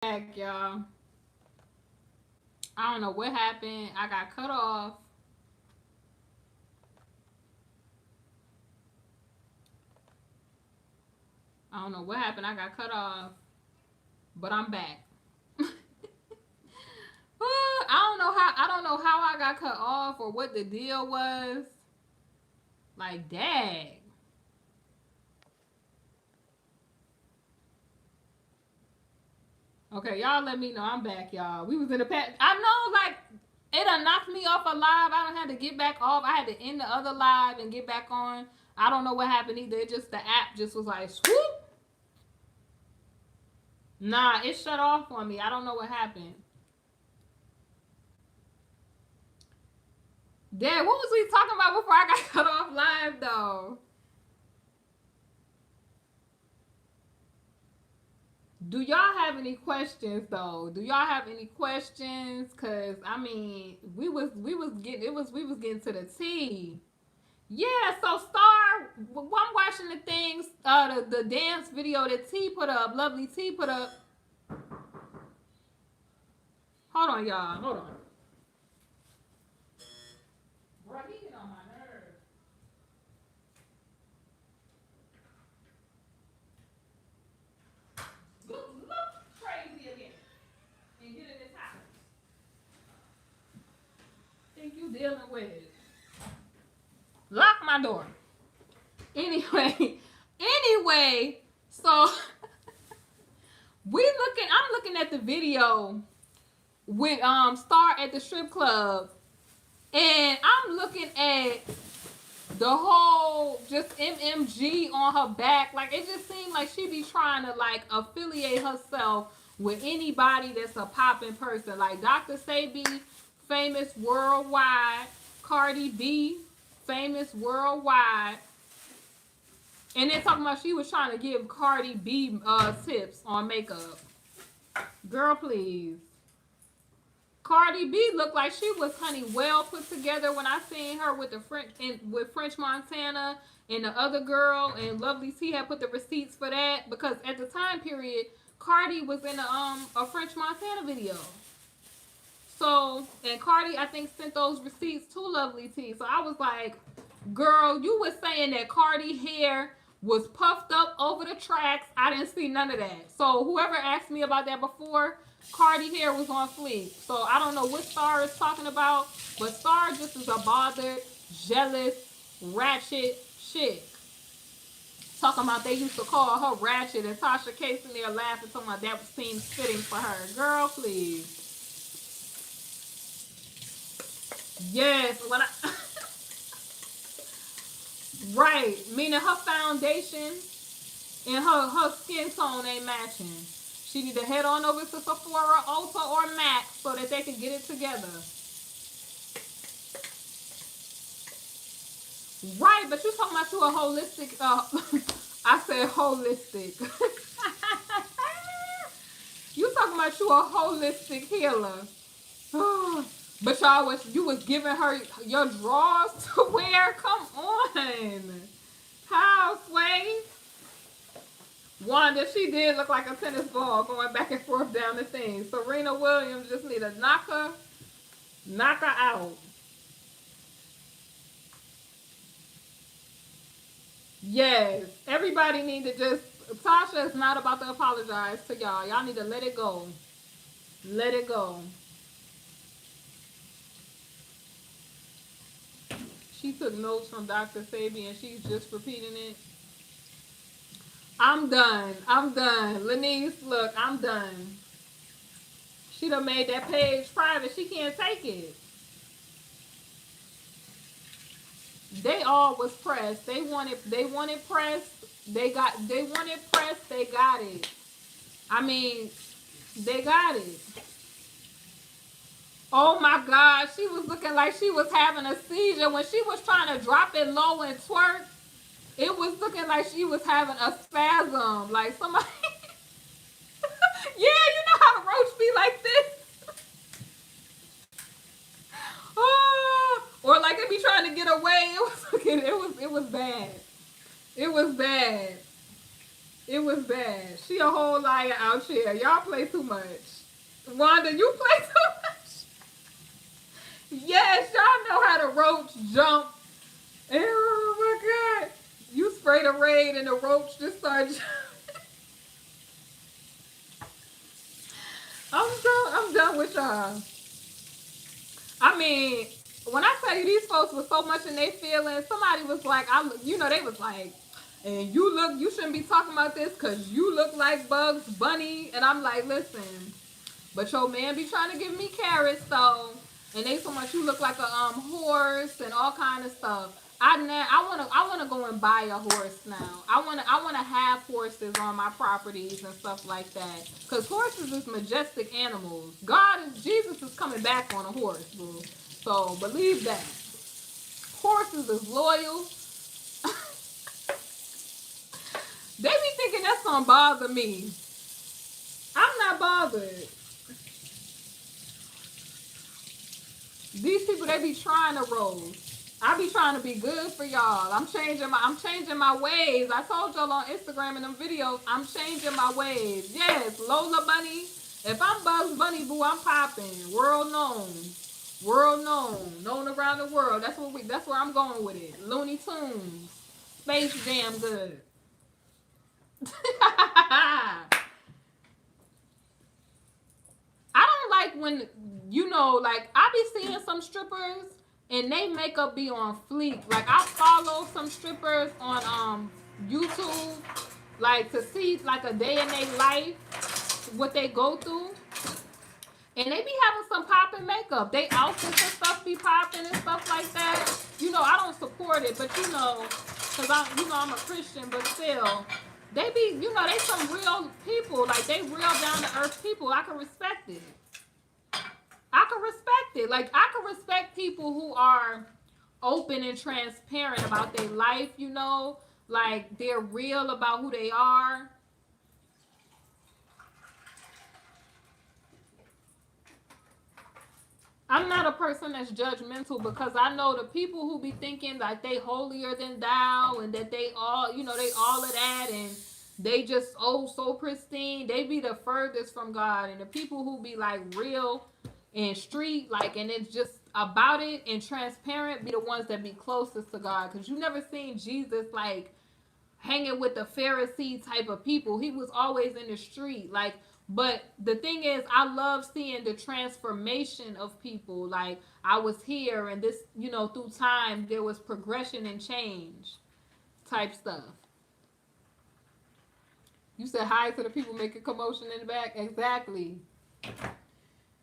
back, y'all. I don't know what happened. I got cut off. I don't know what happened. I got cut off, but I'm back. I don't know how I got cut off or what the deal was. Like, dang. Okay, y'all let me know I'm back, y'all. We was in the past. I know, like, it done knocked me off a live. I don't have to get back off. I had to end the other live and get back on. I don't know what happened either. It just, the app just was like, swoop. Nah, it shut off on me. I don't know what happened. Dad, what was we talking about before I got cut off live, though? Do y'all have any questions though? Do y'all have any questions? Cause I mean, we was getting to the T. Yeah, so Star, I'm watching the things, the dance video that T put up, Lovely T put up. Hold on, y'all. Hold on. Bro, he get on my nerves. Look crazy again. And get in this house. Think you dealing with? Lock my door. Anyway, so I'm looking at the video with Star at the strip club, and I'm looking at the whole just MMG on her back. Like, it just seemed like she be trying to like affiliate herself with anybody that's a popping person. Like Dr. Sabi, famous worldwide. Cardi B, famous worldwide. And then talking about she was trying to give Cardi B tips on makeup. Girl, please. Cardi B looked like she was, honey, well put together when I seen her with the with French Montana and the other girl, and Lovely T had put the receipts for that, because at the time period, Cardi was in a French Montana video. So, and Cardi, I think, sent those receipts to Lovely T. So I was like, girl, you was saying that Cardi hair was puffed up over the tracks. I didn't see none of that. So whoever asked me about that before, Cardi hair was on fleek. So I don't know what Star is talking about, but Star just is a bothered, jealous, ratchet chick. Talking about they used to call her ratchet, and Tasha K in there laughing, talking about that seems fitting for her. Girl, please. Yes, when I right, meaning her foundation and her skin tone ain't matching. She need to head on over to Sephora, Ulta, or MAC so that they can get it together. Right, but you talking about you a holistic, I said holistic. You talking about you a holistic healer. But you was giving her your drawers to wear? Come on. How, Sway? Wanda, she did look like a tennis ball going back and forth down the thing. Serena Williams just need to knock her out. Yes. Everybody need to just, Tasha is not about to apologize to y'all. Y'all need to let it go. Let it go. She took notes from Dr. Sabi and she's just repeating it. I'm done. I'm done. Lanice, look, I'm done. She done made that page private. She can't take it. They all was pressed. They wanted pressed. They wanted pressed. They got it. I mean, they got it. Oh my God, she was looking like she was having a seizure when she was trying to drop it low and twerk. It was looking like she was having a spasm, like somebody. Yeah, you know how the roach be like this. Oh, or like they be trying to get away. It was bad. It was bad. It was that? She a whole liar out here. Y'all play too much. Wanda, you play too much. Yes, y'all know how to roach jump. Oh my God. You sprayed a raid and the roach just started jumping. I'm done with y'all. I mean, when I tell you these folks were so much in their feelings, somebody was like, they was like, and you shouldn't be talking about this because you look like Bugs Bunny. And I'm like, listen, but your man be trying to give me carrots though. And they so much you look like a horse and all kind of stuff. I wanna go and buy a horse now. I wanna have horses on my properties and stuff like that. Cause horses is majestic animals. Jesus is coming back on a horse, boo. So believe that. Horses is loyal. They be thinking that's gonna bother me. I'm not bothered. These people, they be trying to roll. I be trying to be good for y'all. I'm changing my ways. I told y'all on Instagram in them videos, I'm changing my ways. Yes, Lola Bunny. If I'm Bugs Bunny, boo, I'm popping. World known. World known. Known around the world. That's where I'm going with it. Looney Tunes. Space Jam good. I don't like when, like, I be seeing some strippers and they makeup be on fleek. Like, I follow some strippers on YouTube, like, to see, like, a day in their life, what they go through. And they be having some popping makeup. They outfits and stuff be popping and stuff like that. I don't support it, but, because I'm a Christian, but still, they be, they some real people. Like, they real down-to-earth people. I can respect it. Like, I can respect people who are open and transparent about their life, like they're real about who they are. I'm not a person that's judgmental because I know the people who be thinking like they holier than thou and that they all, they all of that and they just so pristine. They be the furthest from God. And the people who be like real and street, like, and it's just about it and transparent be the ones that be closest to God. Because you never seen Jesus like hanging with the Pharisee type of people. He was always in the street. Like, but the thing is, I love seeing the transformation of people. Like, I was here and this, through time, there was progression and change type stuff. You said hi to the people making commotion in the back? Exactly.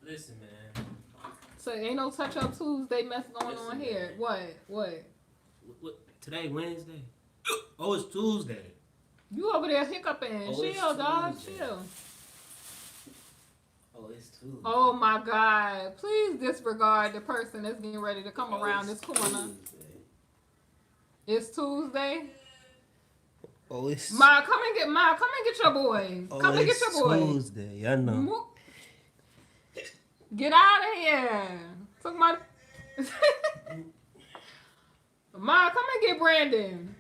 Listen, man. So ain't no touch-up Tuesday mess going on here. Man. What? Today, Wednesday? Oh, it's Tuesday. You over there hiccuping. Chill, dog. Chill. Oh, it's Tuesday. Oh, my God. Please disregard the person that's getting ready to come around this corner. It's Tuesday. Oh, it's... Ma, come and get your boy. Come and get your boy. Tuesday. I know. Get out of here. Took my... Ma, come and get Brandon.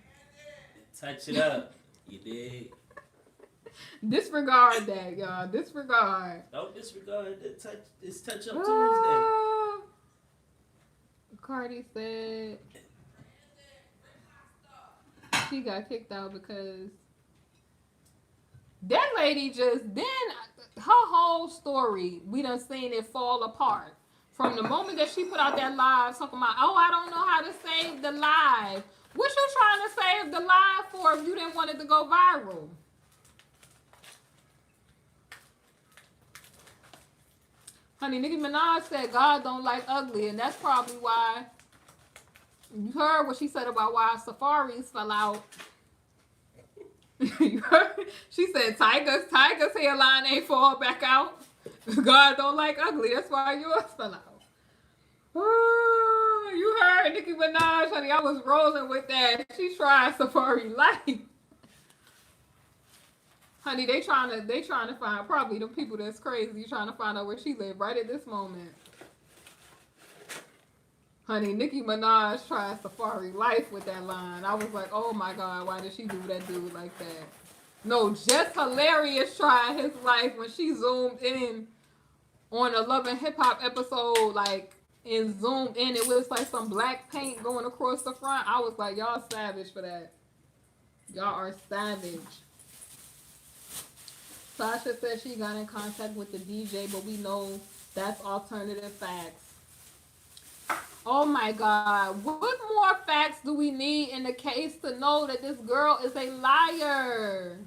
Touch it up. You dig? Disregard that, y'all. Disregard. Don't disregard the touch. It's touch up Tuesday. Cardi said she got kicked out because that lady then her whole story, we done seen it fall apart. From the moment that she put out that live talking about, I don't know how to save the live. What you trying to save the live for if you didn't want it to go viral? Honey, Nicki Minaj said God don't like ugly, and that's probably why. You heard what she said about why Safaris fell out. You heard? She said Tiger's hairline ain't fall back out. God don't like ugly, that's why yours fell out. Oh, you heard Nicki Minaj, honey. I was rolling with that. She tried Safari life. Honey, they trying to find probably the people that's crazy trying to find out where she live right at this moment. Honey, Nicki Minaj tried Safari life with that line. I was like, oh my God, why did she do that dude like that? No, just hilarious tried his life when she zoomed in on a Love and Hip Hop episode, like, and zoomed in. It was like some black paint going across the front. I was like, y'all savage for that. Y'all are savage. Sasha said she got in contact with the DJ, but we know that's alternative facts. Oh my God. What more facts do we need in the case to know that this girl is a liar?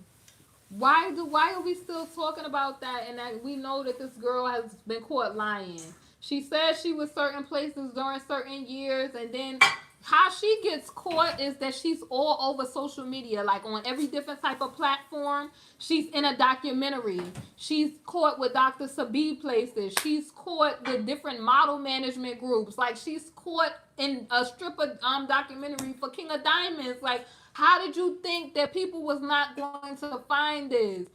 Why are we still talking about that and that we know that this girl has been caught lying? She said she was certain places during certain years, and then how she gets caught is that she's all over social media, like on every different type of platform. She's in a documentary. She's caught with Dr. Sabib places. She's caught with different model management groups. Like, she's caught in a stripper documentary for King of Diamonds. Like, how did you think that people was not going to find this?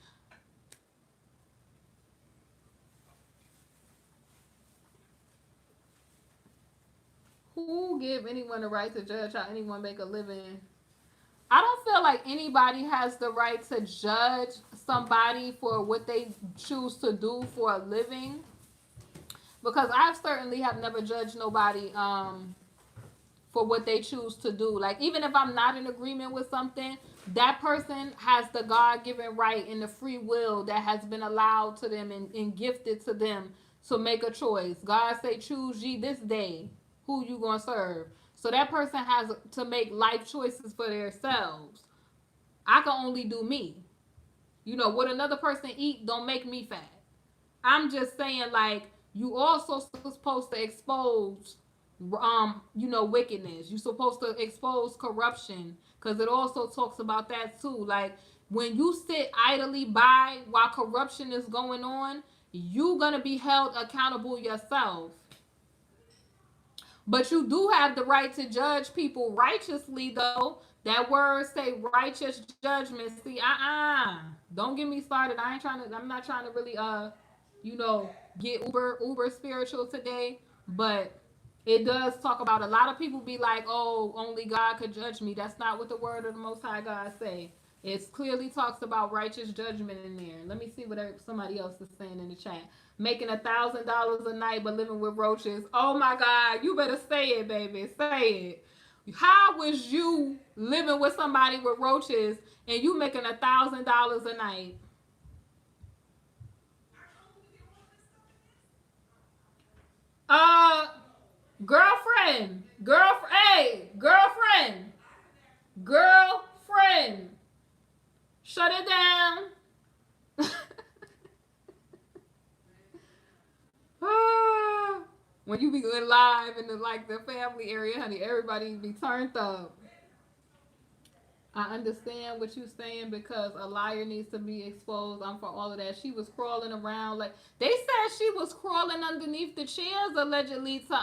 Who give anyone the right to judge how anyone make a living? I don't feel like anybody has the right to judge somebody for what they choose to do for a living, because I certainly have never judged nobody for what they choose to do. Like, even if I'm not in agreement with something, that person has the God-given right and the free will that has been allowed to them and gifted to them to make a choice. God say, choose ye this day who you gonna serve. So that person has to make life choices for themselves. I can only do me. You know, what another person eat don't make me fat. I'm just saying, like, you also supposed to expose wickedness. You're supposed to expose corruption, because it also talks about that too. Like, when you sit idly by while corruption is going on, you're gonna be held accountable yourself. But you do have the right to judge people righteously, though. That word say righteous judgment. See, don't get me started. I'm not trying to really get uber spiritual today, but it does talk about, a lot of people be like, oh, only God could judge me. That's not what the word of the Most High God say. It clearly talks about righteous judgment in there. Let me see what somebody else is saying in the chat. Making $1,000 a night but living with roaches. Oh my God, you better say it, baby. Say it. How was you living with somebody with roaches and you making $1,000 a night? Uh, girlfriend. Shut it down. When you be going live in the family area, honey, everybody be turned up. I understand what you're saying, because a liar needs to be exposed. I'm for all of that. She was crawling around, like they said she was crawling underneath the chairs allegedly to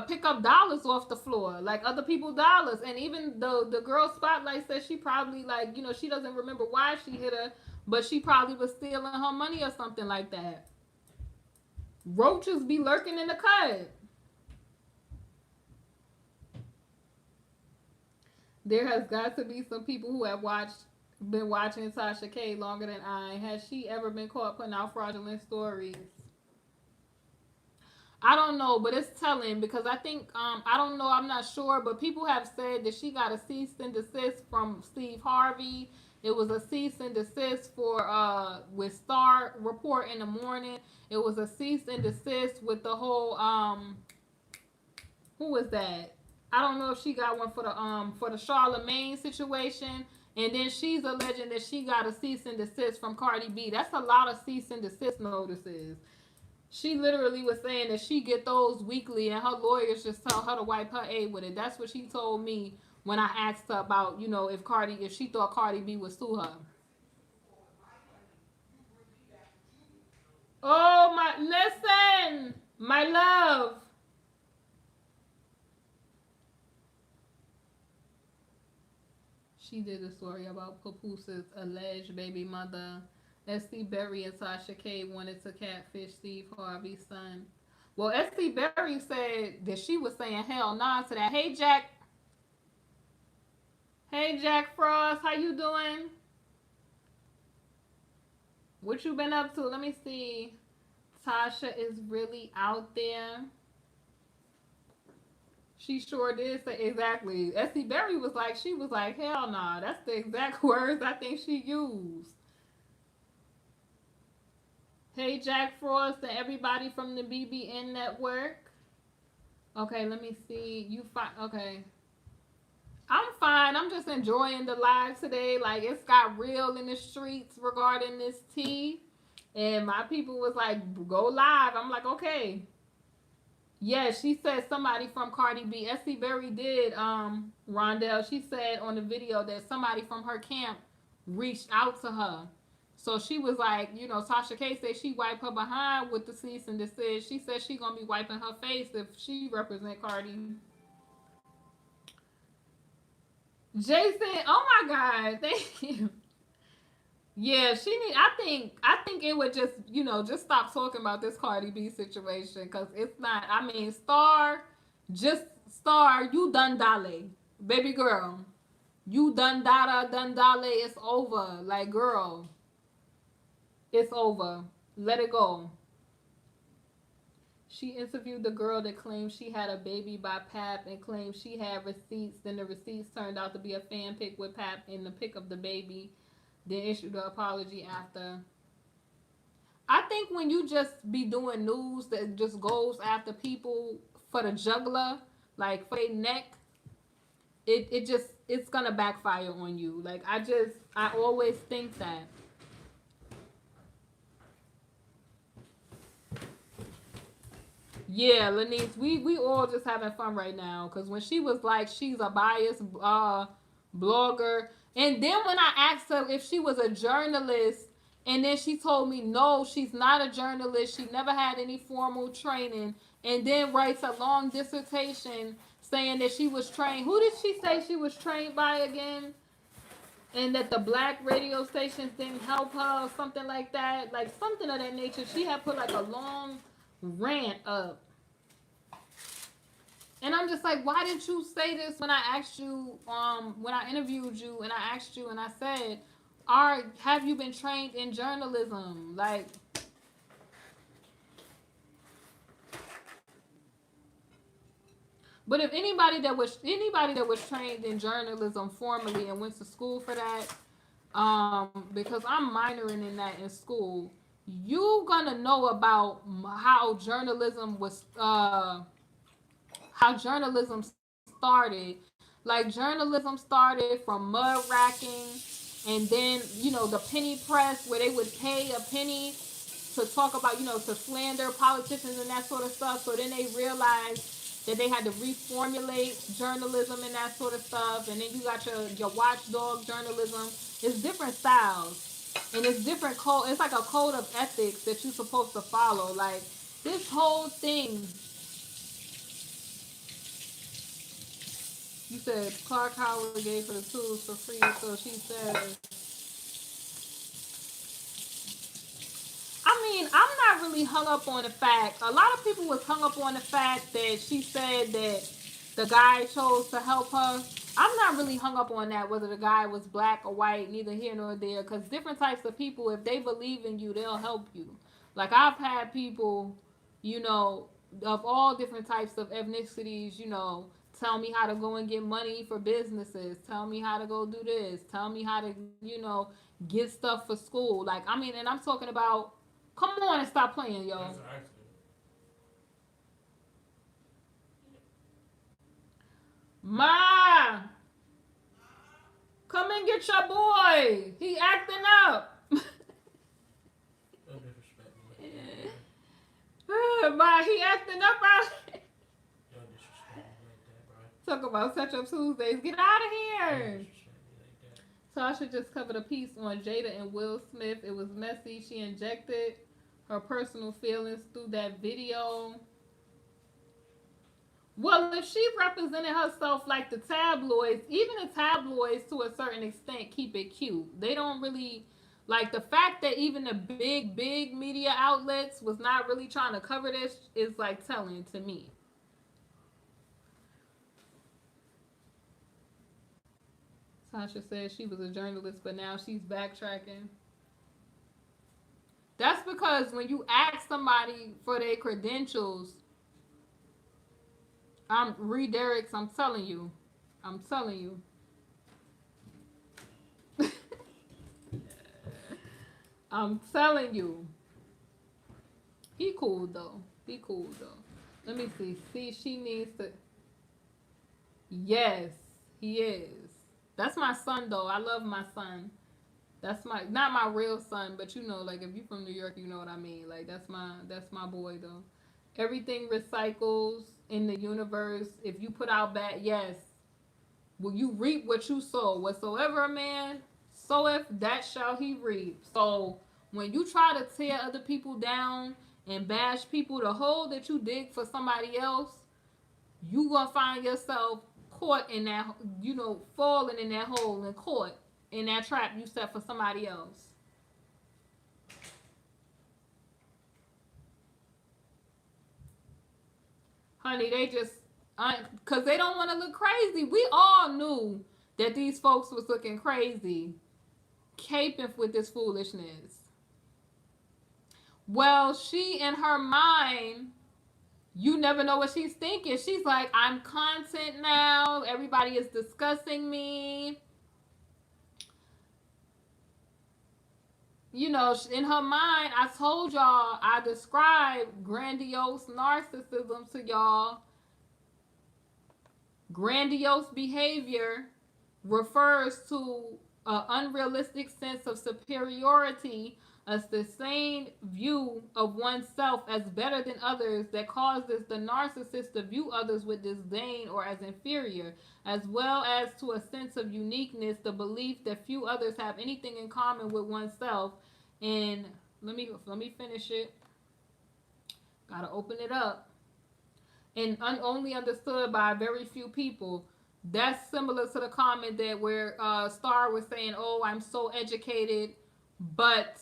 pick up dollars off the floor, like other people's dollars. And even the girl Spotlight says she probably, like, she doesn't remember why she hit her, but she probably was stealing her money or something like that. Roaches be lurking in the cut. There has got to be some people who have been watching Tasha K longer than I. Has she ever been caught putting out fraudulent stories? I don't know, but it's telling, because I think I don't know, I'm not sure, but people have said that she got a cease and desist from Steve Harvey. It was a cease and desist for with Star Report in the morning. It was a cease and desist with the whole who was that? I don't know if she got one for the Charlemagne situation. And then she's alleging that she got a cease and desist from Cardi B. That's a lot of cease and desist notices. She literally was saying that she get those weekly, and her lawyers just tell her to wipe her A with it. That's what she told me when I asked her about, if she thought Cardi B would sue her. Oh listen, my love. She did a story about Papooses' alleged baby mother. S.C. Berry and Tasha K wanted to catfish Steve Harvey's son. Well, S.C. Berry said that she was saying hell nah to that. Hey, Jack. Hey, Jack Frost, how you doing? What you been up to? Let me see. Tasha is really out there. She sure did say exactly. Essie Berry was like, she was like, hell nah. That's the exact words I think she used. Hey, Jack Frost and everybody from the BBN network. Okay, let me see. You fine? Okay. I'm fine. I'm just enjoying the live today. Like, it's got real in the streets regarding this tea. And my people was like, go live. I'm like, okay. Yeah, she said somebody from Cardi B. Essie Berry did, Rondell. She said on the video that somebody from her camp reached out to her. So she was like, you know, Tasha K said she wiped her behind with the cease and desist. She said she gonna be wiping her face if she represent Cardi. Jason, oh my God, thank you. Yeah, she need. I think it would just, you know, just stop talking about this Cardi B situation because it's not. I mean, just Star, you done dale, baby girl, you done dale. It's over. Like, girl, it's over. Let it go. She interviewed the girl that claimed she had a baby by Pap and claimed she had receipts. Then the receipts turned out to be a fan pic with Pap in the pic of the baby. Then issued an apology after. I think when you just be doing news that just goes after people for the juggler, like for their neck, it's gonna backfire on you. Like, I always think that. Yeah, Lanice, we all just having fun right now. Cause when she was like she's a biased blogger, and then when I asked her if she was a journalist, and then she told me no, she's not a journalist. She never had any formal training, and then writes a long dissertation saying that she was trained. Who did she say she was trained by again? And that the black radio stations didn't help her, or something like that, like something of that nature. She had put like a long rant up. And I'm just like, why didn't you say this when I asked you, when I interviewed you and I asked you and I said, have you been trained in journalism? Like, but if anybody that was trained in journalism formally and went to school for that, because I'm minoring in that in school, you gonna know about how journalism started. Like, journalism started from mud racking, and then, you know, the penny press where they would pay a penny to talk about, you know, to slander politicians and that sort of stuff. So then they realized that they had to reformulate journalism and that sort of stuff. And then you got your watchdog journalism. It's different styles, and it's different code. It's like a code of ethics that you're supposed to follow. Like, this whole thing. You said Clark Howard gave her the tools for free, so she said. I mean, I'm not really hung up on the fact. A lot of people was hung up on the fact that she said that the guy chose to help her. I'm not really hung up on that, whether the guy was black or white, neither here nor there, because different types of people, if they believe in you, they'll help you. Like, I've had people, you know, of all different types of ethnicities, you know, tell me how to go and get money for businesses, tell me how to go do this, tell me how to, you know, get stuff for school. Like, I mean, and I'm talking about, come on and stop playing, yo. Ma, come and get your boy. He acting up. Ma, he acting up out. Talk about Touch Up Tuesdays. Get out of here. Tasha just covered a piece on Jada and Will Smith. It was messy. She injected her personal feelings through that video. Well, if she represented herself like the tabloids, even the tabloids to a certain extent keep it cute. They don't really, like, the fact that even the big media outlets was not really trying to cover this is like telling to me. Tasha said she was a journalist, but now she's backtracking. That's because when you ask somebody for their credentials, I'm read Derek's. I'm telling you, I'm telling you. I'm telling you. He cool though. He cool though. Let me see. See, she needs to. Yes, he is. That's my son though. I love my son. That's my not my real son, but you know, like if you from New York, you know what I mean. Like that's my boy though. Everything recycles in the universe. If you put out bad, yes, will you reap what you sow? Whatsoever a man soweth, that shall he reap. So when you try to tear other people down and bash people, the hole that you dig for somebody else, you gonna find yourself caught in that, falling in that hole and caught in that trap you set for somebody else. Honey, they just, because they don't want to look crazy. We all knew that these folks was looking crazy, caping with this foolishness. Well, she in her mind, you never know what she's thinking. She's like, I'm content now. Everybody is discussing me. In her mind, I told y'all, I described grandiose narcissism to y'all. Grandiose behavior refers to an unrealistic sense of superiority, a sustained view of oneself as better than others that causes the narcissist to view others with disdain or as inferior, as well as to a sense of uniqueness, the belief that few others have anything in common with oneself. And let me finish it. Gotta open it up. And only understood by very few people. That's similar to the comment that where Star was saying, "Oh, I'm so educated, but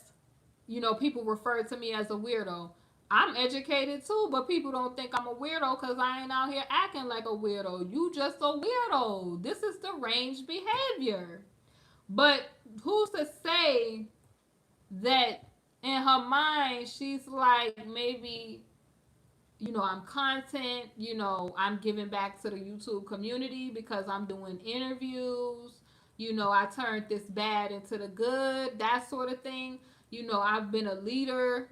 people refer to me as a weirdo." I'm educated too, but people don't think I'm a weirdo because I ain't out here acting like a weirdo. You just a weirdo. This is deranged behavior. But who's to say that in her mind she's like, maybe, I'm content, I'm giving back to the YouTube community because I'm doing interviews. I turned this bad into the good, that sort of thing. I've been a leader.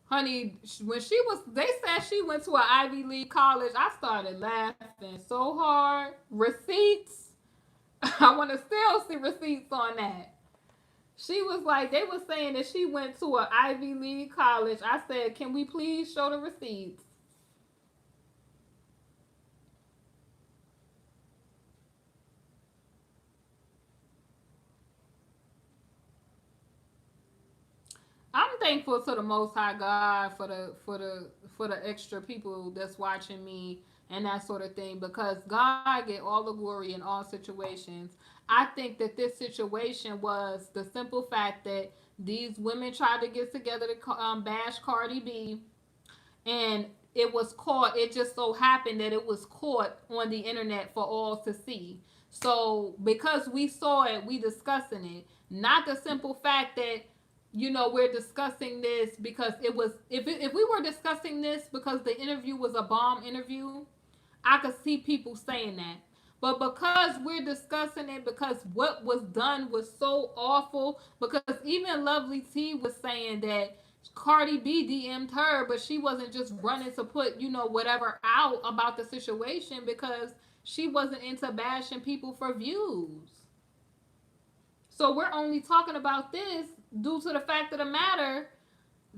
Honey, they said she went to an Ivy League college, I started laughing so hard. Receipts. I want to still see receipts on that. She was like, they were saying that she went to an Ivy League college. I said, can we please show the receipts? I'm thankful to the Most High God for the extra people that's watching me and that sort of thing, because God get all the glory in all situations. I think that this situation was the simple fact that these women tried to get together to bash Cardi B, and it was caught. It just so happened that it was caught on the internet for all to see. So because we saw it, we discussing it. Not the simple fact that we're discussing this because it was. If we were discussing this because the interview was a bomb interview, I could see people saying that. But because we're discussing it, because what was done was so awful, because even Lovelyti was saying that Cardi B DM'd her, but she wasn't just running to put, whatever out about the situation, because she wasn't into bashing people for views. So we're only talking about this due to the fact of the matter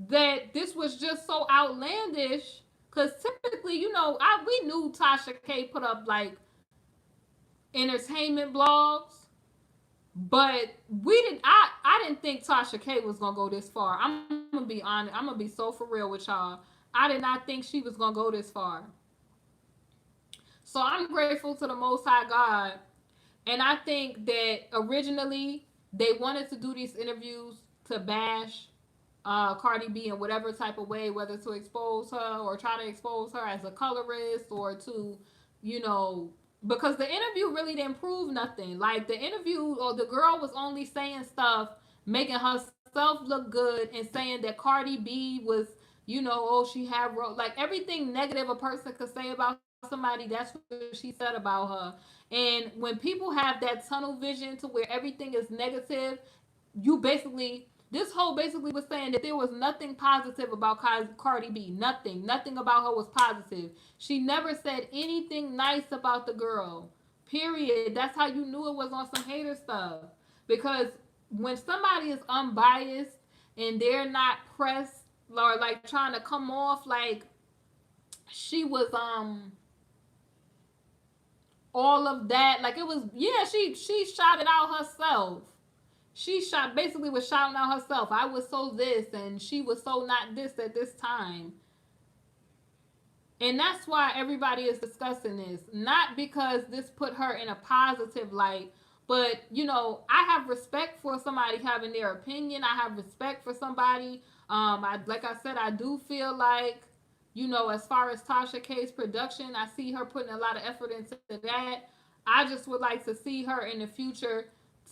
that this was just so outlandish. Because typically, we knew Tasha K put up like entertainment blogs, but I didn't think Tasha K was gonna go this far. I'm gonna be honest. I'm gonna be so for real with y'all. I did not think she was gonna go this far. So I'm grateful to the Most High God, and I think that originally they wanted to do these interviews to bash Cardi B in whatever type of way, whether to expose her or try to expose her as a colorist, or to, because the interview really didn't prove nothing. Like the interview, or the girl was only saying stuff, making herself look good, and saying that Cardi B was, oh, she had like everything negative a person could say about somebody. That's what she said about her. And when people have that tunnel vision to where everything is negative, you basically this whole basically was saying that there was nothing positive about Cardi B. Nothing about her was positive. She never said anything nice about the girl. Period. That's how you knew it was on some hater stuff. Because when somebody is unbiased and they're not pressed or like trying to come off like she was all of that, like it was, yeah, she shouted out herself. She shot basically was shouting out herself. I was so this and she was so not this at this time. And that's why everybody is discussing this. Not because this put her in a positive light, but I have respect for somebody having their opinion. I have respect for somebody. Like I said, I do feel like, as far as Tasha K's production, I see her putting a lot of effort into that. I just would like to see her in the future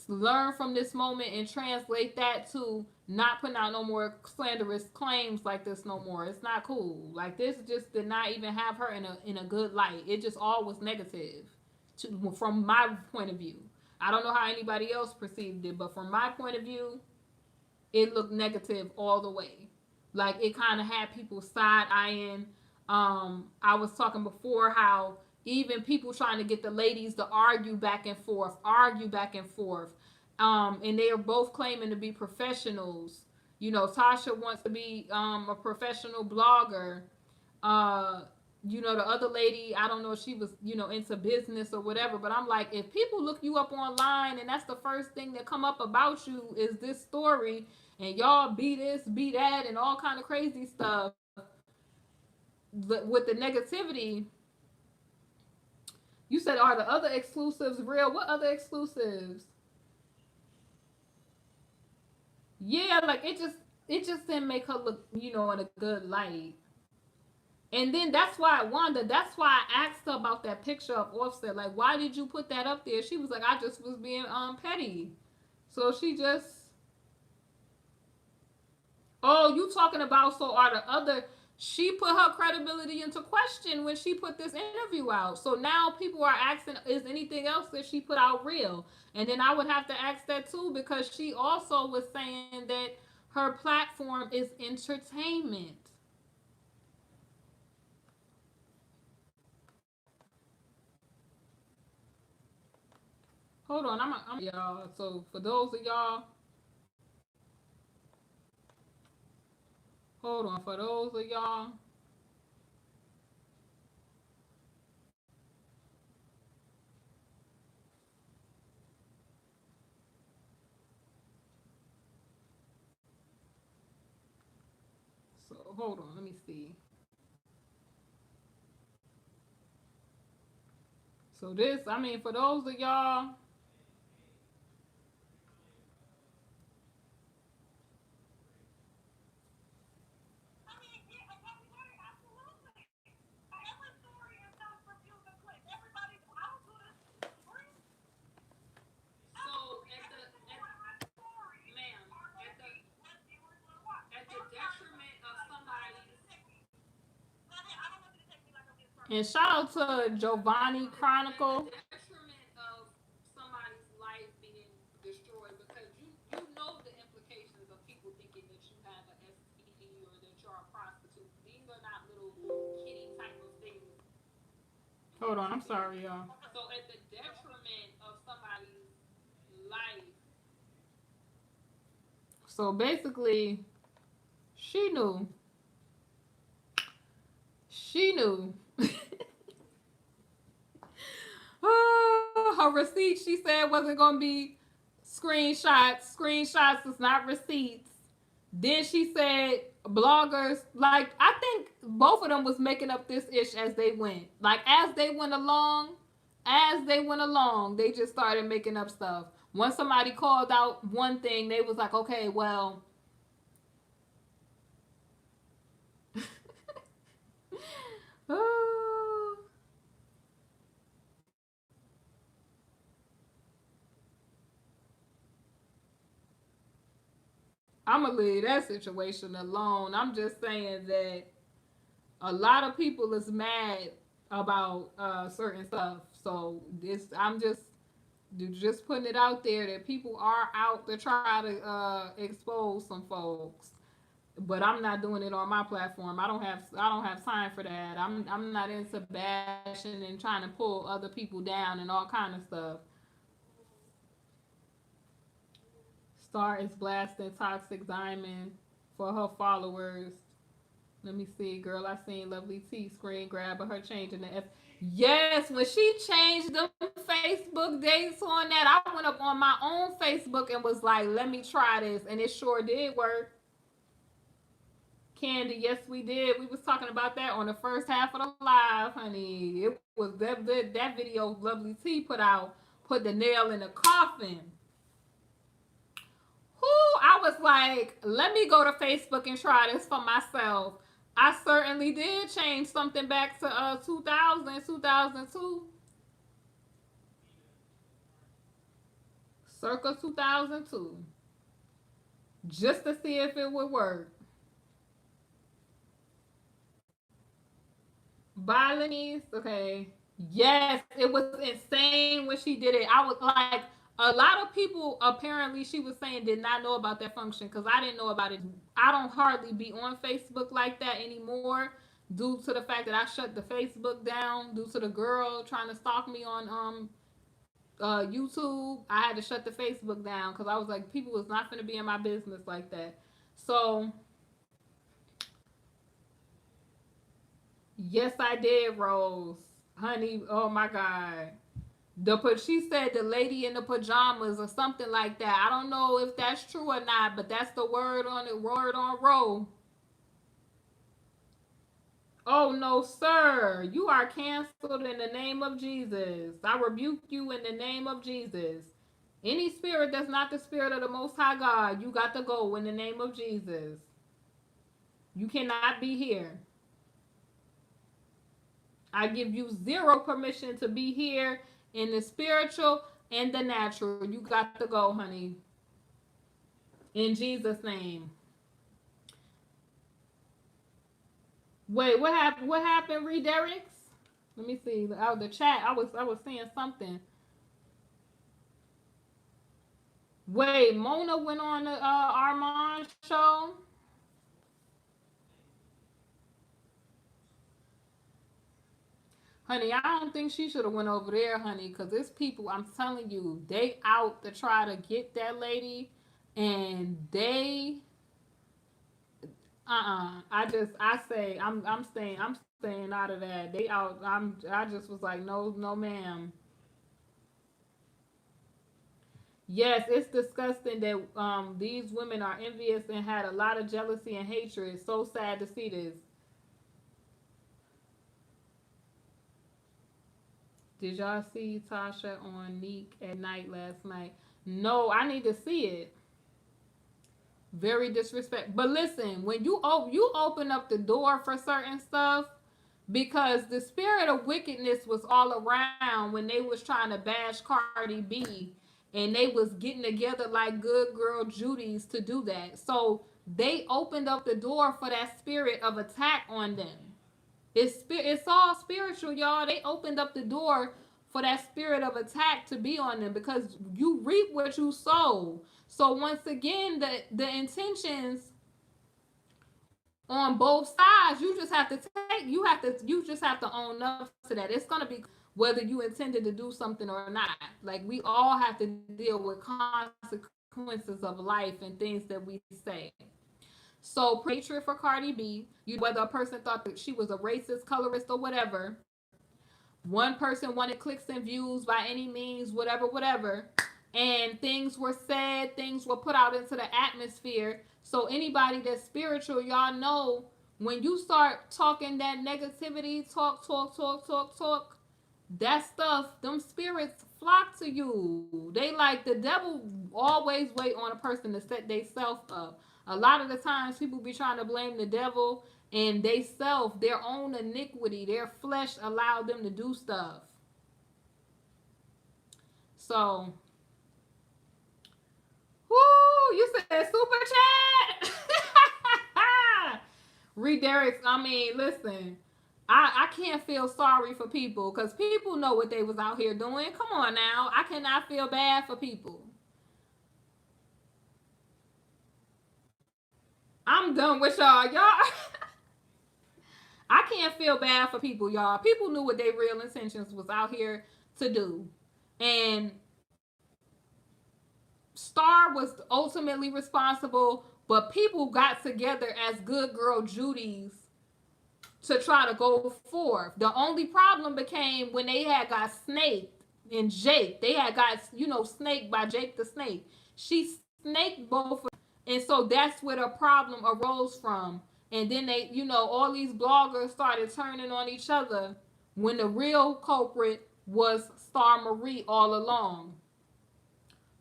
learn from this moment and translate that to not putting out no more slanderous claims like this no more. It's not cool. Like this just did not even have her in a good light. It just all was negative from my point of view. I don't know how anybody else perceived it, but from my point of view, it looked negative all the way. Like it kind of had people side eyeing. I was talking before how even people trying to get the ladies to argue back and forth. And they are both claiming to be professionals. Tasha wants to be a professional blogger. Uh, the other lady, I don't know if she was, into business or whatever, but I'm like, if people look you up online and that's the first thing that come up about you is this story, and y'all be this, be that, and all kind of crazy stuff, but with the negativity, you said, are the other exclusives real? What other exclusives? Yeah, like it just didn't make her look, in a good light. And then that's why Wanda, that's why I asked her about that picture of Offset. Like, why did you put that up there? She was like, I just was being petty. So she just, oh, you talking about, so are the other, she put her credibility into question when she put this interview out. So now people are asking, is anything else that she put out real? And then I would have to ask that too, because she also was saying that her platform is entertainment. Hold on, I'm y'all. So for those of y'all, hold on, for those of y'all, so hold on, let me see. So this, I mean, for those of y'all, so ma'am, at the detriment of somebody's, and shout out to Giovanni Chronicle. Detriment of somebody's life being destroyed, because you know the implications of people thinking that you have an STD or that you're a prostitute. These are not little kitty type of things. Hold on, I'm sorry, y'all. So at the detriment of somebody's life. So basically, she knew. She knew. Her receipt, she said, wasn't going to be screenshots. Screenshots is not receipts. Then she said bloggers, like, I think both of them was making up this ish as they went. Like, as they went along, they just started making up stuff. Once somebody called out one thing, they was like, okay, well, oh, I'm gonna leave that situation alone. I'm just saying that a lot of people is mad about certain stuff. So this, I'm just putting it out there that people are out to try to expose some folks. But I'm not doing it on my platform. I don't have time for that. I'm not into bashing and trying to pull other people down and all kind of stuff. Star is blasting Toxic Diamond for her followers. Let me see, girl. I seen Lovelyti screen grab of her changing the F. Yes, when she changed them Facebook dates on that, I went up on my own Facebook and was like, "Let me try this," and it sure did work. Candy, yes, we did. We was talking about that on the first half of the live, honey. It was that video Lovelyti put out, put the nail in the coffin. Whoo, I was like, let me go to Facebook and try this for myself. I certainly did change something back to 2000, 2002, circa 2002, just to see if it would work. Balinese, okay. Yes, it was insane when she did it. I was like, a lot of people apparently she was saying did not know about that function because I didn't know about it. I don't hardly be on Facebook like that anymore due to the fact that I shut the Facebook down due to the girl trying to stalk me on YouTube. I had to shut the Facebook down because I was like, people was not going to be in my business like that. So yes, I did, Rose. Honey, oh my God. She said the lady in the pajamas or something like that. I don't know if that's true or not, but that's the word on it, word on roll. Oh no, sir. You are canceled in the name of Jesus. I rebuke you in the name of Jesus. Any spirit that's not the spirit of the Most High God, you got to go in the name of Jesus. You cannot be here. I give you zero permission to be here in the spiritual and the natural. You got to go, honey. In Jesus' name. Wait, what happened? What happened, redirects? Let me see. Out of the chat, I was seeing something. Wait, Mona went on the Armand show. Honey, I don't think she should have went over there, honey, because there's people, I'm telling you, they out to try to get that lady, and they, I'm staying out of that. They out, I just was like, no, no, ma'am. Yes, it's disgusting that these women are envious and had a lot of jealousy and hatred. It's so sad to see this. Did y'all see Tasha on Neek at night last night? No, I need to see it. Very disrespect. But listen, when you open up the door for certain stuff, because the spirit of wickedness was all around when they was trying to bash Cardi B, and they was getting together like good girl Judy's to do that. So they opened up the door for that spirit of attack on them. It's all spiritual, y'all. They opened up the door for that spirit of attack to be on them because you reap what you sow. So once again, the intentions on both sides, you just have to own up to that. It's gonna be whether you intended to do something or not. Like we all have to deal with consequences of life and things that we say. So hatred for Cardi B, whether a person thought that she was a racist, colorist, or whatever. One person wanted clicks and views by any means, whatever, whatever. And things were said, things were put out into the atmosphere. So anybody that's spiritual, y'all know when you start talking that negativity, talk, that stuff, them spirits flock to you. They like the devil always wait on a person to set they self up. A lot of the times people be trying to blame the devil and they self, their own iniquity, their flesh allowed them to do stuff. So, whoo, You said super chat. Redirects. I mean, listen. I can't feel sorry for people because people know what they was out here doing. Come on now. I cannot feel bad for people. I'm done with y'all. Y'all. I can't feel bad for people, y'all. People knew what their real intentions was out here to do. And Star was ultimately responsible, but people got together as good girl Judies to try to go forth. The only problem became when they had got snaked and Jake. They had got, snaked by Jake the Snake. She snaked both of them. And so that's where the problem arose from. And then they, all these bloggers started turning on each other when the real culprit was Star Marie all along.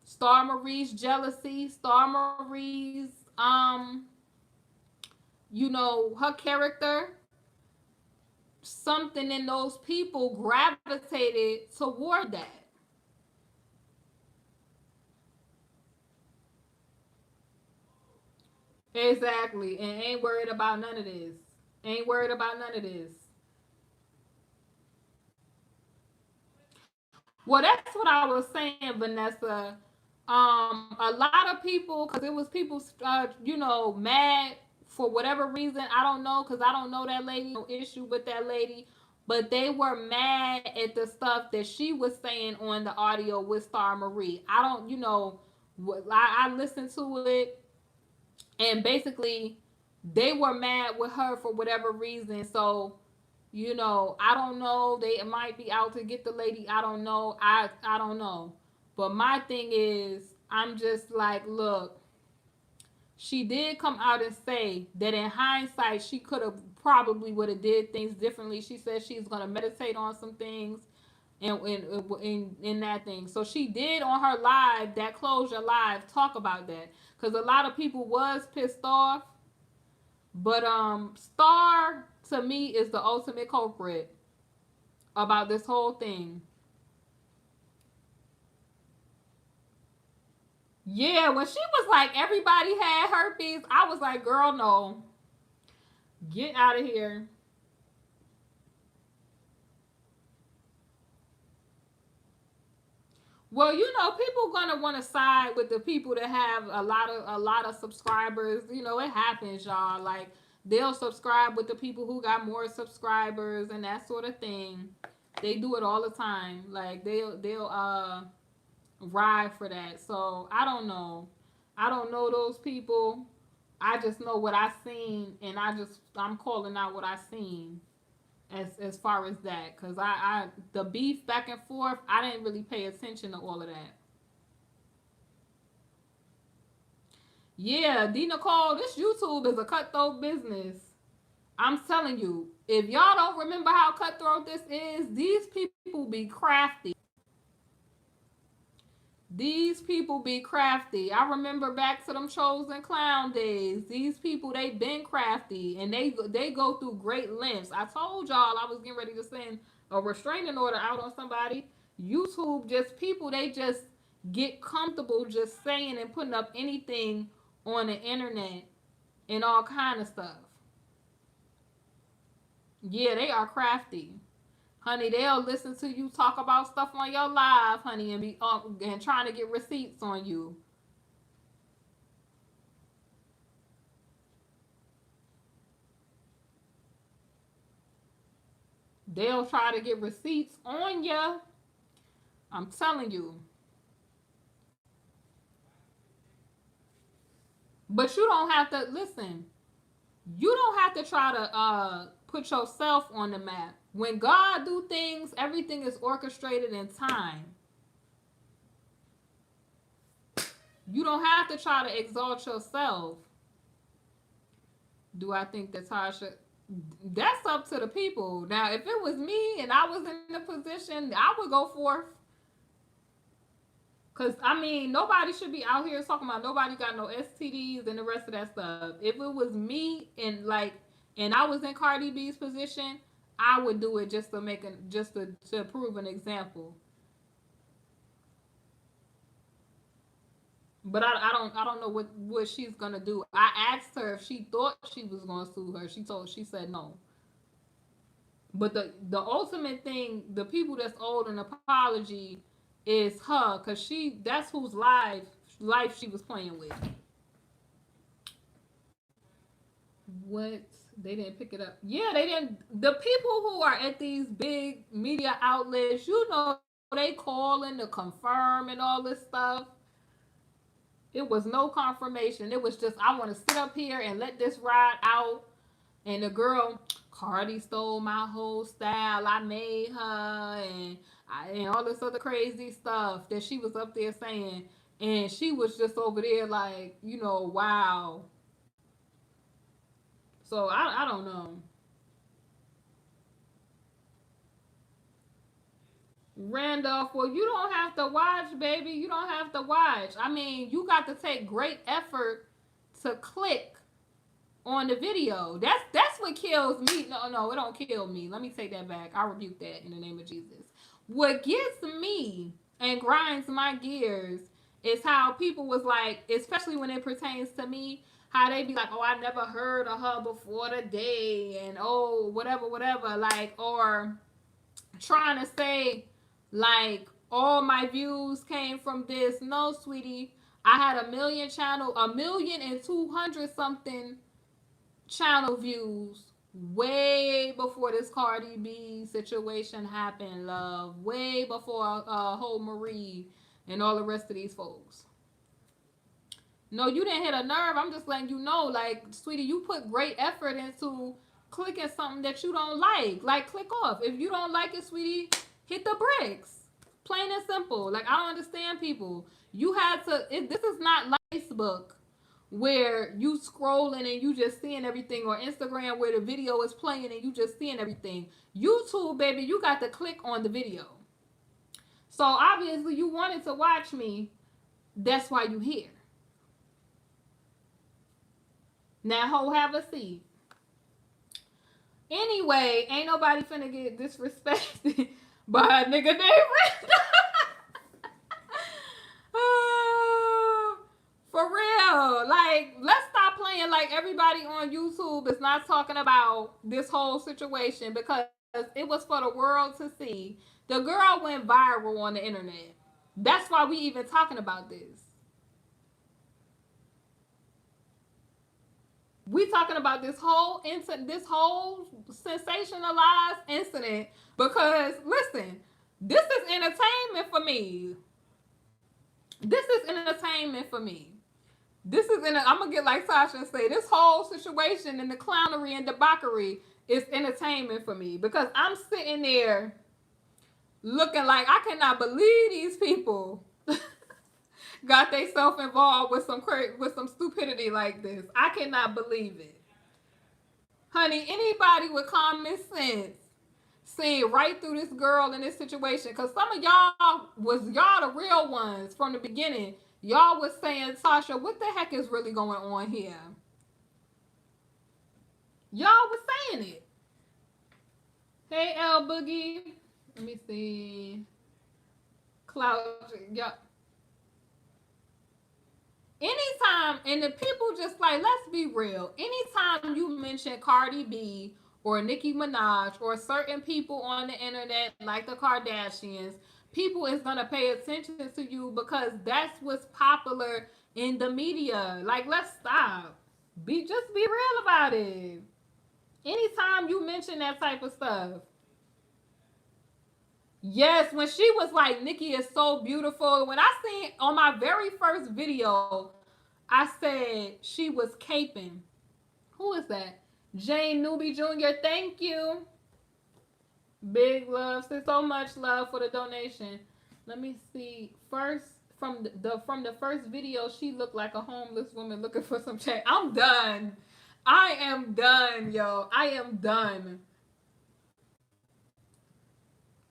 Star Marie's jealousy, Star Marie's, her character, something in those people gravitated toward that. Exactly. And ain't worried about none of this. Ain't worried about none of this. Well, that's what I was saying, Vanessa. A lot of people, because it was people, mad for whatever reason. I don't know, because I don't know that lady. No issue with that lady. But they were mad at the stuff that she was saying on the audio with Star Marie. I don't, I listened to it, and basically they were mad with her for whatever reason. So, I don't know. They might be out to get the lady. I don't know. I don't know. But my thing is, I'm just like, look, she did come out and say that in hindsight, she could have probably would have did things differently. She said she's gonna meditate on some things in that thing. So she did on her live, that Closure Live, talk about that. Because a lot of people was pissed off. But Star to me is the ultimate culprit about this whole thing. Yeah, when she was like everybody had herpes, I was like, girl, no. Get out of here. Well, people gonna want to side with the people that have a lot of subscribers. It happens, y'all. Like they'll subscribe with the people who got more subscribers and that sort of thing. They do it all the time. Like they'll ride for that. So I don't know. I don't know those people. I just know what I seen, and I'm calling out what I seen as far as that, because I the beef back and forth, I didn't really pay attention to all of that. Yeah, D Nicole, this YouTube is a cutthroat business. I'm telling you, if y'all don't remember how cutthroat this is, these people be crafty. These people be crafty. I remember back to them chosen clown days. These people, they been crafty, and they go through great lengths. I told y'all I was getting ready to send a restraining order out on somebody. YouTube, just people, they just get comfortable just saying and putting up anything on the internet and all kind of stuff. Yeah, they are crafty. Honey, they'll listen to you talk about stuff on your live, honey, and be and trying to get receipts on you. They'll try to get receipts on you. I'm telling you. But you don't have to listen. You don't have to try to put yourself on the map. When God do things, everything is orchestrated in time. You don't have to try to exalt yourself. Do I think that Tasha? That's up to the people. Now, if it was me and I was in the position, I would go forth. Cause I mean, nobody should be out here talking about nobody got no STDs and the rest of that stuff. If it was me and I was in Cardi B's position, I would do it just to to prove an example. But I don't know what she's gonna do. I asked her if she thought she was gonna sue her. She said no. But the ultimate thing, the people that's owed an apology is her, cause that's whose life she was playing with. What? They didn't pick it up. Yeah, they didn't. The people who are at these big media outlets, they calling to confirm and all this stuff. It was no confirmation. It was just, I want to sit up here and let this ride out. And the girl, Cardi stole my whole style. I made her, and all this other crazy stuff that she was up there saying. And she was just over there like, wow. So I don't know. Randolph, well, you don't have to watch, baby. You don't have to watch. I mean, you got to take great effort to click on the video. That's what kills me. No, it don't kill me. Let me take that back. I rebuke that in the name of Jesus. What gets me and grinds my gears is how people was like, especially when it pertains to me, how they be like, oh, I never heard of her before today, and oh, whatever, like, or trying to say like all my views came from this. No, sweetie, I had 1,200,000 something channel views way before this Cardi B situation happened, love. Way before whole Marie and all the rest of these folks. No, you didn't hit a nerve. I'm just letting you know, like, sweetie, you put great effort into clicking something that you don't like. Like, click off. If you don't like it, sweetie, hit the bricks. Plain and simple. Like, I don't understand people. You had to, this is not like Facebook where you scrolling and you just seeing everything, or Instagram where the video is playing and you just seeing everything. YouTube, baby, you got to click on the video. So obviously you wanted to watch me. That's why you here. Now, ho, have a seat. Anyway, ain't nobody finna get disrespected by a nigga named Randall. For real. Like, let's stop playing like everybody on YouTube is not talking about this whole situation, because it was for the world to see. The girl went viral on the internet. That's why we even talking about this. We talking about this whole sensationalized incident because, listen, this is entertainment for me. This is entertainment for me. I'm gonna get like Sasha and say, this whole situation and the clownery and debauchery is entertainment for me, because I'm sitting there looking like I cannot believe these people got themselves involved with some stupidity like this. I cannot believe it. Honey, anybody with common sense seeing right through this girl in this situation, because some of y'all the real ones from the beginning. Y'all was saying, Sasha, what the heck is really going on here? Y'all was saying it. Hey, L Boogie. Let me see. Cloud, y'all. Anytime, and the people just like, let's be real. Anytime you mention Cardi B or Nicki Minaj or certain people on the internet like the Kardashians, people is gonna pay attention to you because that's what's popular in the media. Like, let's stop. Just be real about it. Anytime you mention that type of stuff. Yes, when she was like, Nicki is so beautiful. When I seen on my very first video, I said she was caping. Who is that? Jane Newby Jr. Thank you. Big love. So much love for the donation. Let me see. First, from the first video, she looked like a homeless woman looking for some change. I'm done. I am done, yo. I am done.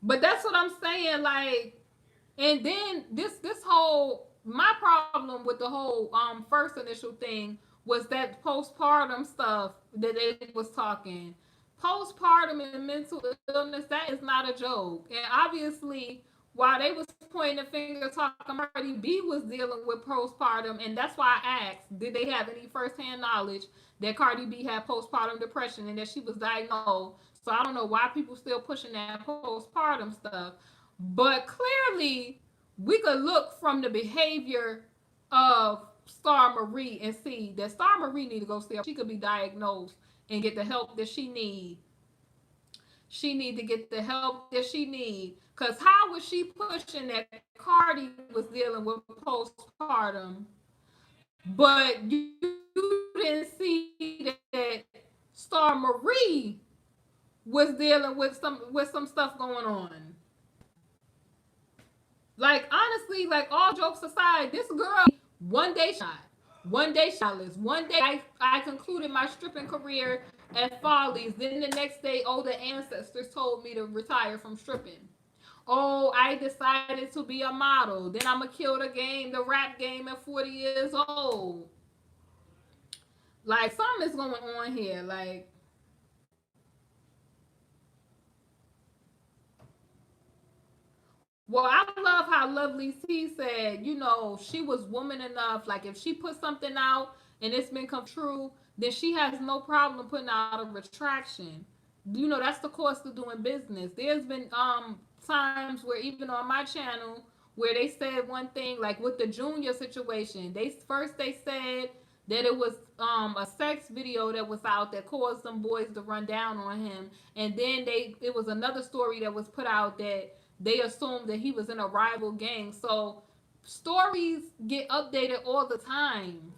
But that's what I'm saying, like, and then this whole, my problem with the whole first initial thing was that postpartum stuff that they was talking. Postpartum and mental illness, that is not a joke. And obviously while they was pointing the finger talking, Cardi B was dealing with postpartum, and that's why I asked, did they have any firsthand knowledge that Cardi B had postpartum depression and that she was diagnosed? So I don't know why people still pushing that postpartum stuff, but clearly we could look from the behavior of Star Marie and see that Star Marie need to go see. She could be diagnosed and get the help that she need. She need to get the help that she need. Cause how was she pushing that Cardi was dealing with postpartum, but you didn't see that Star Marie was dealing with some stuff going on. Like honestly, like all jokes aside, this girl one day shot, one day shotless, one day I concluded my stripping career at Follies. Then the next day, oh, the ancestors told me to retire from stripping. Oh, I decided to be a model. Then I'ma kill the game, the rap game at 40 years old. Like something is going on here. Like well, I love how Lovelyti said, you know, she was woman enough. Like if she put something out and it's been come true, then she has no problem putting out a retraction. You know, that's the cost of doing business. There's been times where even on my channel where they said one thing, like with the Junior situation, they said that it was a sex video that was out that caused some boys to run down on him, and then it was another story that was put out that they assumed that he was in a rival gang. So stories get updated all the time.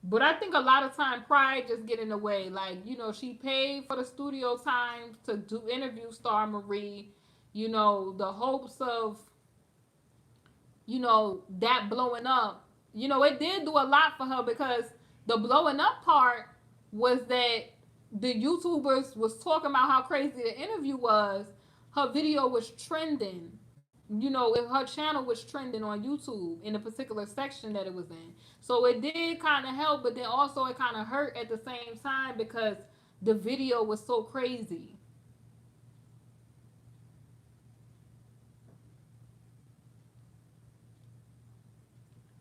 But I think a lot of time pride just get in the way. Like, you know, she paid for the studio time to do interview Star Marie. You know, the hopes of, you know, that blowing up. You know, it did do a lot for her because the blowing up part was that the YouTubers was talking about how crazy the interview was. Her video was trending. You know, if her channel was trending on YouTube in a particular section that it was in. So it did kind of help, but then also it kind of hurt at the same time because the video was so crazy.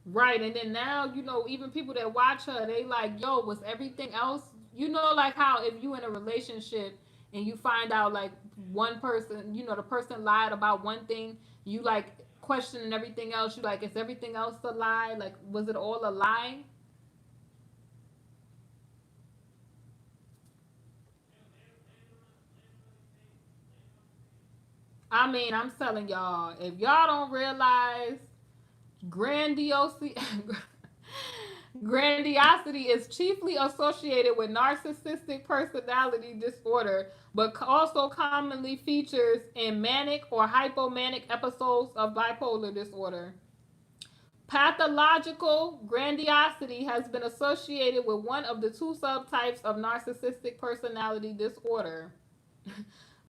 Right, and then now, you know, even people that watch her, they like, yo, was everything else, you know, like how if you in a relationship and you find out like one person, you know, the person lied about one thing, you like questioning everything else, you like, is everything else a lie? Like, was it all a lie? I mean, I'm telling y'all, if y'all don't realize grandiosity grandiosity is chiefly associated with narcissistic personality disorder, but also commonly features in manic or hypomanic episodes of bipolar disorder. Pathological grandiosity has been associated with one of the two subtypes of narcissistic personality disorder.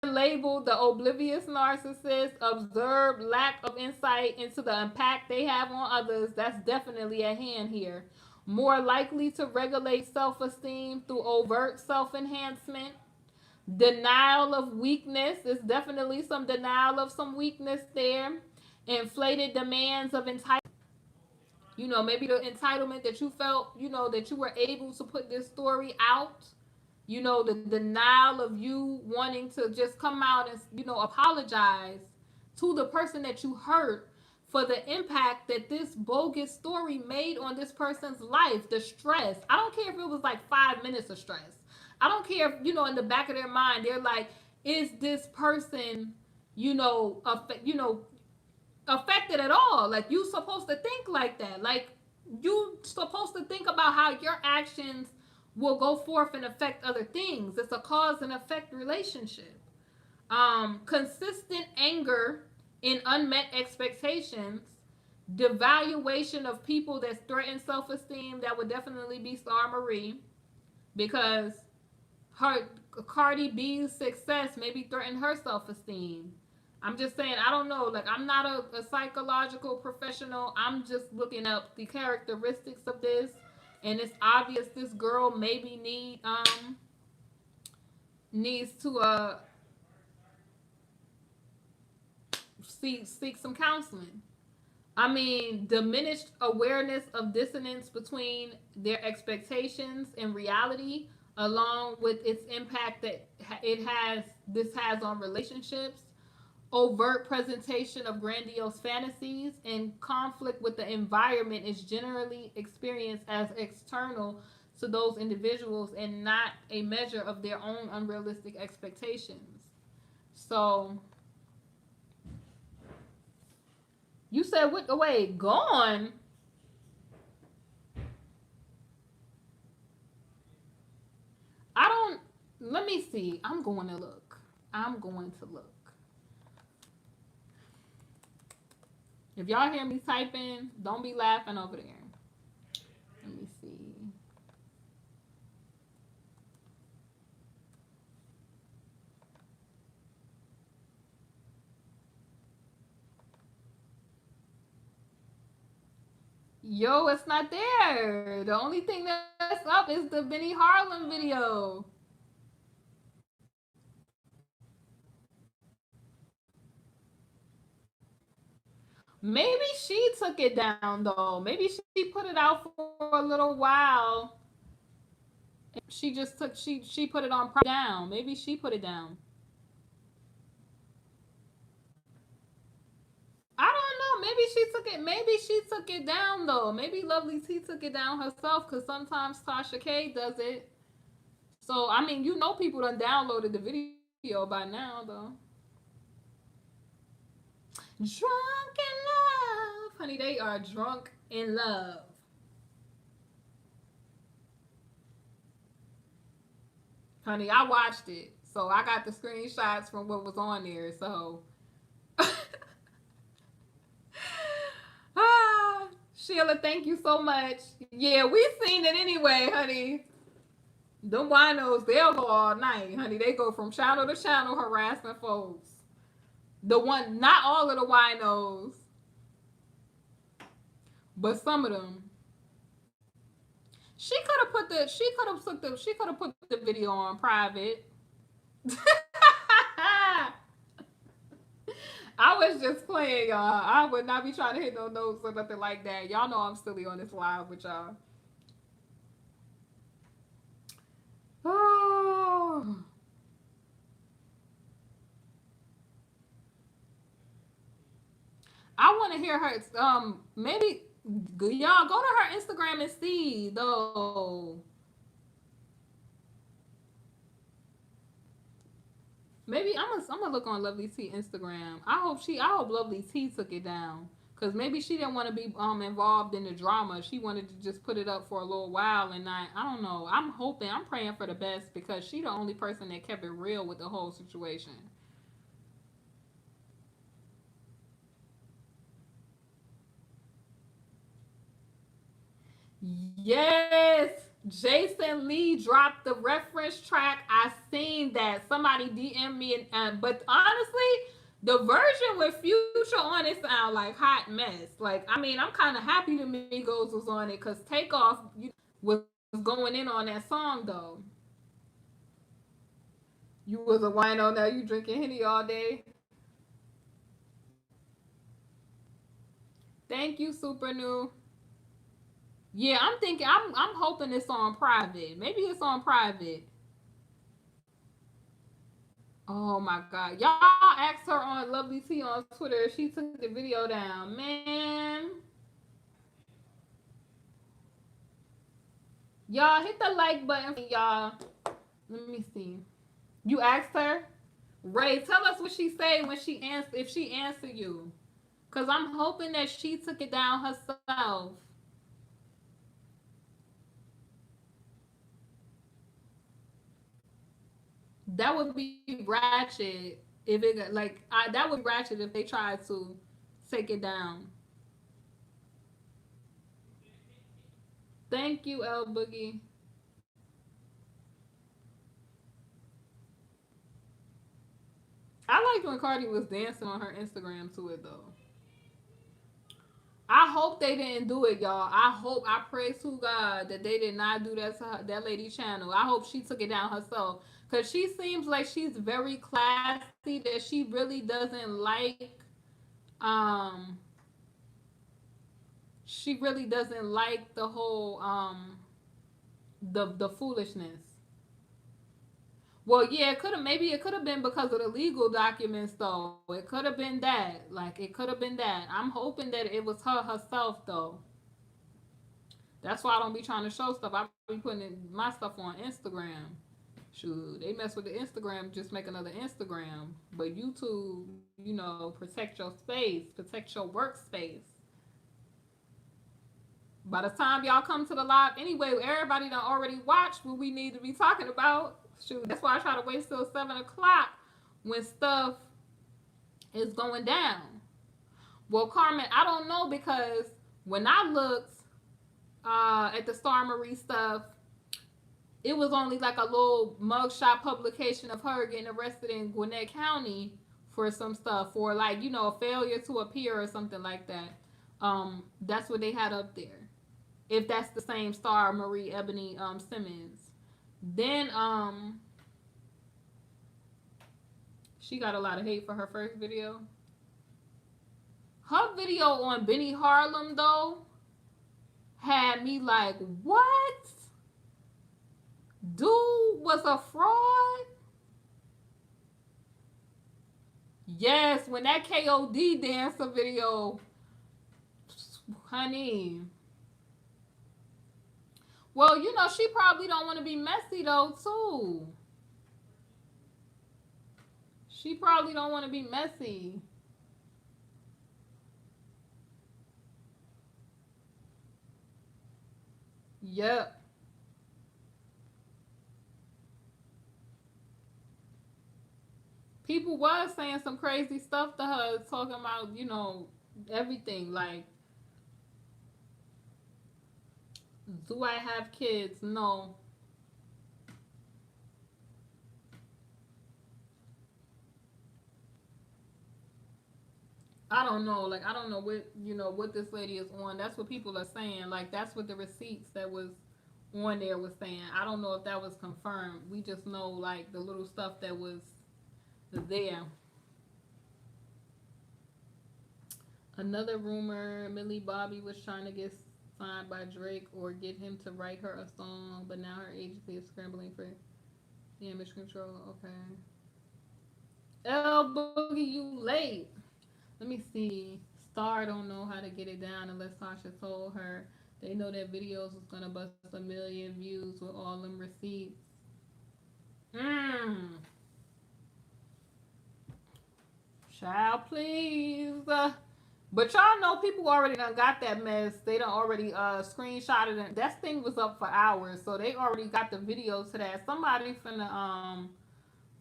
Labeled the oblivious narcissist, observed lack of insight into the impact they have on others. That's definitely at hand here. More likely to regulate self-esteem through overt self-enhancement. Denial of weakness. There's definitely some denial of some weakness there. Inflated demands of entitlement. You know, maybe the entitlement that you felt, you know, that you were able to put this story out. You know, the denial of you wanting to just come out and, you know, apologize to the person that you hurt for the impact that this bogus story made on this person's life. The stress. I don't care if it was like 5 minutes of stress. I don't care if, you know, in the back of their mind, they're like, is this person, you know, affected at all? Like, you supposed to think like that. Like, you supposed to think about how your actions will go forth and affect other things. It's a cause and effect relationship. Consistent anger in unmet expectations, devaluation of people that threaten self-esteem. That would definitely be Star Marie, because her Cardi B's success maybe threatened her self-esteem. I'm just saying, I don't know. Like, I'm not a psychological professional. I'm just looking up the characteristics of this, and it's obvious this girl maybe needs to seek some counseling. I mean, diminished awareness of dissonance between their expectations and reality, along with its impact that this has on relationships, overt presentation of grandiose fantasies, and conflict with the environment is generally experienced as external to those individuals and not a measure of their own unrealistic expectations. So, you said what? Wait, gone? I don't. Let me see. I'm going to look. I'm going to look. If y'all hear me typing, don't be laughing over there. Let me see. Yo, it's not there. The only thing that's up is the Benny Harlem video. Maybe she took it down though. Maybe she put it out for a little while. She just took she put it on down. Maybe she put it down. I don't know. Maybe she took it. Maybe she took it down though. Maybe Lovelyti took it down herself because sometimes Tasha K does it. So I mean, you know, people done downloaded the video by now though. Drunk in love, honey. They are drunk in love. Honey, I watched it, so I got the screenshots from what was on there. So. Sheila, thank you so much. Yeah, we seen it anyway, honey. Them winos, they'll go all night, honey. They go from channel to channel harassing folks. The one, not all of the winos, but some of them. She could have put the video on private. I was just playing, y'all. I would not be trying to hit no notes or nothing like that. Y'all know I'm silly on this live with y'all. Oh. I want to hear her. Maybe y'all go to her Instagram and see though. Maybe I'm gonna look on Lovelyti Instagram. I hope Lovelyti took it down because maybe she didn't want to be involved in the drama. She wanted to just put it up for a little while and not. I don't know. I'm praying for the best because she the only person that kept it real with the whole situation. Yes. Jason Lee dropped the reference track. I seen that. Somebody DM me, but honestly, the version with Future on it sound like hot mess. Like, I mean, I'm kind of happy the Migos was on it because Takeoff was going in on that song though. You was a wino, now you drinking Henny all day. Thank you, Super New. Yeah, I'm thinking. I'm hoping it's on private. Maybe it's on private. Oh my God, y'all asked her on Lovelyti on Twitter if she took the video down. Man, y'all hit the like button, y'all. Let me see. You asked her, Ray. Tell us what she said when she answered. If she answered you, cause I'm hoping that she took it down herself. That would be ratchet if it that would be ratchet if they tried to take it down. Thank you, L Boogie. I liked when Cardi was dancing on her Instagram to it though. I hope they didn't do it, y'all. I pray to God that they did not do that to her, that lady channel. I hope she took it down herself. Because she seems like she's very classy, that she really doesn't like um she really doesn't like the whole the foolishness. Well, yeah, it could have been because of the legal documents though. It could have been that. Like it could have been that. I'm hoping that it was her herself though. That's why I don't be trying to show stuff. I be putting my stuff on Instagram. Shoot, they mess with the Instagram, just make another Instagram. But YouTube, protect your space, protect your workspace. By the time y'all come to the live, anyway, everybody done already watched what we need to be talking about. Shoot, that's why I try to wait till 7 o'clock when stuff is going down. Well, Carmen, I don't know because when I looked at the Star Marie stuff, it was only like a little mugshot publication of her getting arrested in Gwinnett County for some stuff, for like, a failure to appear or something like that. That's what they had up there. If that's the same Star Marie Ebony Simmons. Then she got a lot of hate for her first video. Her video on Benny Harlem though had me like, what? Dude was a fraud? Yes, when that KOD dancer video, honey. Well, she probably don't want to be messy though, too. She probably don't want to be messy. Yep. People was saying some crazy stuff to her, talking about, everything. Like, do I have kids? No. I don't know. Like, I don't know what this lady is on. That's what people are saying. Like, that's what the receipts that was on there was saying. I don't know if that was confirmed. We just know, like, the little stuff that was there. Another rumor, Millie Bobby was trying to get signed by Drake or get him to write her a song, but now her agency is scrambling for damage control. Okay. L Boogie, you late. Let me see. Star don't know how to get it down unless Tasha told her. They know that videos was gonna bust 1,000,000 views with all them receipts. Child, please. But y'all know people already done got that mess. They done already screenshotted it. That thing was up for hours, so they already got the video to that. Somebody finna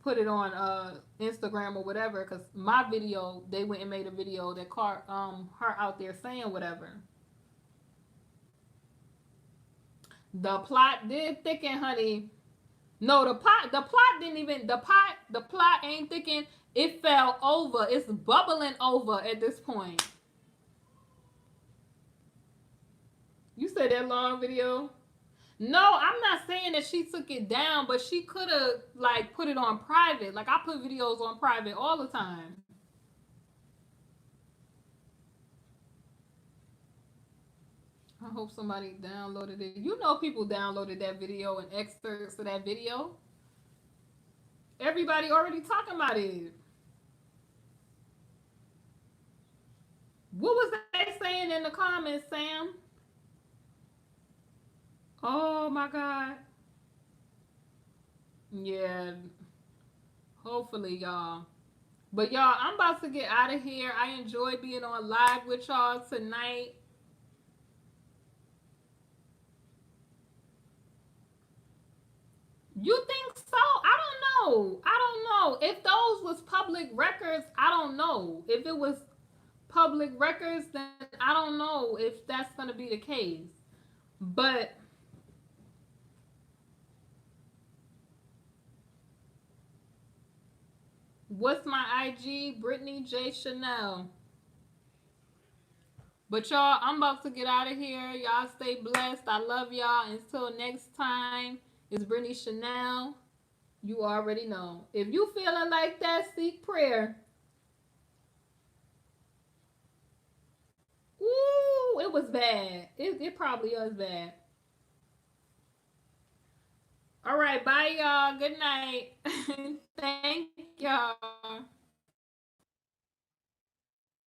put it on Instagram or whatever, because my video, they went and made a video that caught her out there saying whatever. The plot did thicken, honey. No, the plot didn't even, the plot ain't thicken. It fell over. It's bubbling over at this point. You said that long video? No, I'm not saying that she took it down, but she could have, like, put it on private. Like, I put videos on private all the time. I hope somebody downloaded it. People downloaded that video and excerpts of that video. Everybody already talking about it. What was they saying in the comments, Sam? Oh my God. Yeah. Hopefully, y'all. But y'all, I'm about to get out of here. I enjoyed being on live with y'all tonight. You think so? I don't know. If those was public records, I don't know. If it was public records, then I don't know if that's going to be the case. But what's my IG? BritneyChanel. But y'all, I'm about to get out of here. Y'all stay blessed. I love y'all. Until next time, it's BritneyChanel. You already know. If you feeling like that, seek prayer. Ooh, it was bad. It probably was bad. All right, bye y'all. Good night. Thank y'all.